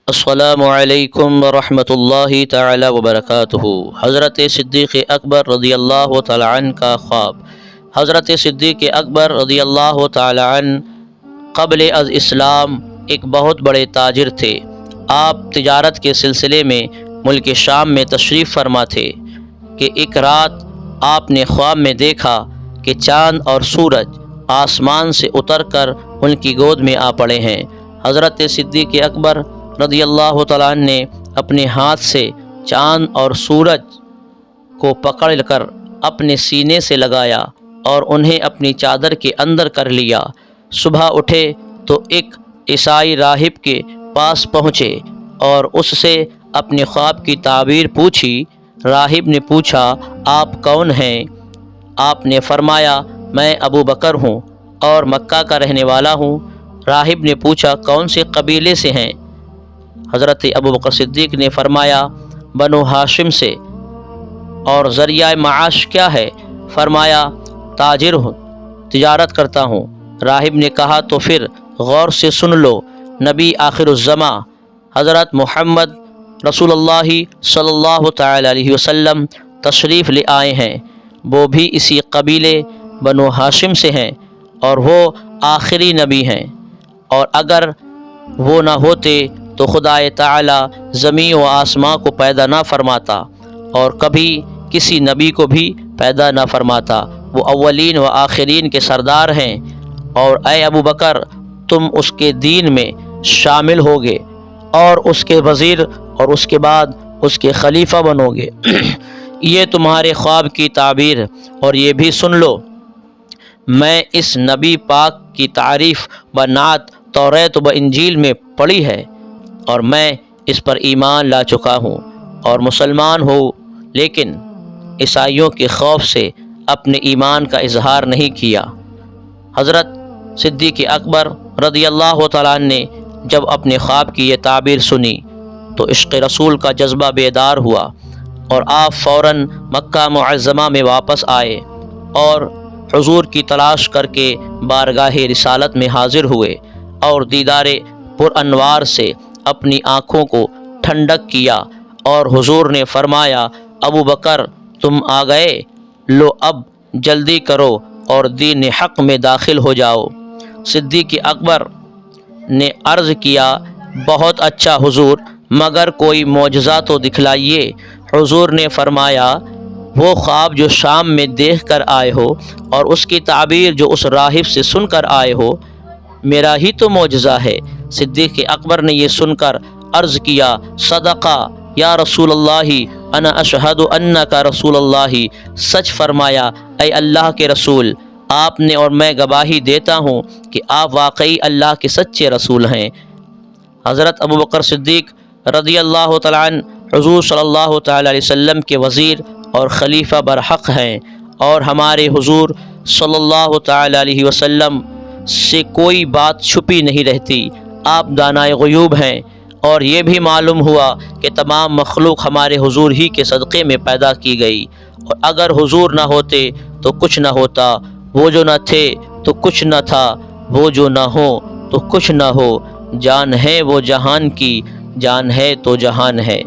السلام علیکم ورحمۃ اللہ تعالی وبرکاتہ۔ حضرت صدیق اکبر رضی اللہ تعالی عنہ کا خواب۔ حضرت صدیق اکبر رضی اللہ تعالی عنہ قبل از اسلام ایک بہت بڑے تاجر تھے۔ آپ تجارت کے سلسلے میں ملک شام میں تشریف فرما تھے کہ ایک رات آپ نے خواب میں دیکھا کہ چاند اور سورج آسمان سے اتر کر ان کی گود میں آ پڑے ہیں۔ حضرت صدیق اکبر رضی اللہ تعالیٰ عنہ نے اپنے ہاتھ سے چاند اور سورج کو پکڑ کر اپنے سینے سے لگایا اور انہیں اپنی چادر کے اندر کر لیا۔ صبح اٹھے تو ایک عیسائی راہب کے پاس پہنچے اور اس سے اپنے خواب کی تعبیر پوچھی۔ راہب نے پوچھا، آپ کون ہیں؟ آپ نے فرمایا، میں ابو بکر ہوں اور مکہ کا رہنے والا ہوں۔ راہب نے پوچھا، کون سے قبیلے سے ہیں؟ حضرت ابو بکر صدیق نے فرمایا، بنو ہاشم سے۔ اور ذریعہ معاش کیا ہے؟ فرمایا، تاجر ہوں، تجارت کرتا ہوں۔ راہب نے کہا، تو پھر غور سے سن لو، نبی آخر الزماں حضرت محمد رسول اللہ صلی اللہ تعالی علیہ وسلم تشریف لے آئے ہیں۔ وہ بھی اسی قبیلے بنو ہاشم سے ہیں اور وہ آخری نبی ہیں، اور اگر وہ نہ ہوتے تو خدائے تعالی زمین و آسماں کو پیدا نہ فرماتا اور کبھی کسی نبی کو بھی پیدا نہ فرماتا۔ وہ اولین و آخرین کے سردار ہیں، اور اے ابو بکر، تم اس کے دین میں شامل ہوگے اور اس کے وزیر اور اس کے بعد اس کے خلیفہ بنو گے۔ یہ تمہارے خواب کی تعبیر، اور یہ بھی سن لو، میں اس نبی پاک کی تعریف و نعت توریت و انجیل میں پڑھی ہے، اور میں اس پر ایمان لا چکا ہوں اور مسلمان ہوں، لیکن عیسائیوں کے خوف سے اپنے ایمان کا اظہار نہیں کیا۔ حضرت صدیق اکبر رضی اللہ تعالیٰ عنہ نے جب اپنے خواب کی یہ تعبیر سنی تو عشق رسول کا جذبہ بیدار ہوا، اور آپ فوراً مکہ معظمہ میں واپس آئے اور حضور کی تلاش کر کے بارگاہ رسالت میں حاضر ہوئے اور دیدار پر انوار سے اپنی آنکھوں کو ٹھنڈک کیا، اور حضور نے فرمایا، ابو بکر تم آ گئے، لو اب جلدی کرو اور دین حق میں داخل ہو جاؤ۔ صدیق اکبر نے عرض کیا، بہت اچھا حضور، مگر کوئی معجزہ تو دکھلائیے۔ حضور نے فرمایا، وہ خواب جو شام میں دیکھ کر آئے ہو اور اس کی تعبیر جو اس راہب سے سن کر آئے ہو، میرا ہی تو معجزہ ہے۔ صدیق اکبر نے یہ سن کر عرض کیا، صدقہ یا رسول اللہ، انا اشہد انک رسول اللہ، سچ فرمایا اے اللہ کے رسول، آپ نے اور میں گواہی دیتا ہوں کہ آپ واقعی اللہ کے سچے رسول ہیں۔ حضرت ابو بکر صدیق رضی اللہ تعالیٰ عنہ حضور صلی اللہ تعالیٰ علیہ وسلم کے وزیر اور خلیفہ برحق ہیں، اور ہمارے حضور صلی اللہ تعالیٰ علیہ وسلم سے کوئی بات چھپی نہیں رہتی۔ آپ دانائے غیوب ہیں، اور یہ بھی معلوم ہوا کہ تمام مخلوق ہمارے حضور ہی کے صدقے میں پیدا کی گئی، اور اگر حضور نہ ہوتے تو کچھ نہ ہوتا، وہ جو نہ تھے تو کچھ نہ تھا، وہ جو نہ ہو تو کچھ نہ ہو، جان ہے وہ جہان کی، جان ہے تو جہان ہے۔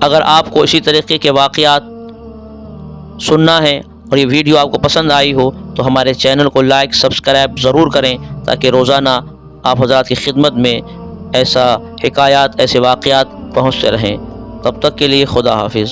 اگر آپ کو اسی طریقے کے واقعات سننا ہے اور یہ ویڈیو آپ کو پسند آئی ہو تو ہمارے چینل کو لائک سبسکرائب ضرور کریں، تاکہ روزانہ آپ حضرات کی خدمت میں ایسا حکایات، ایسے واقعات پہنچتے رہیں۔ تب تک کے لیے خدا حافظ۔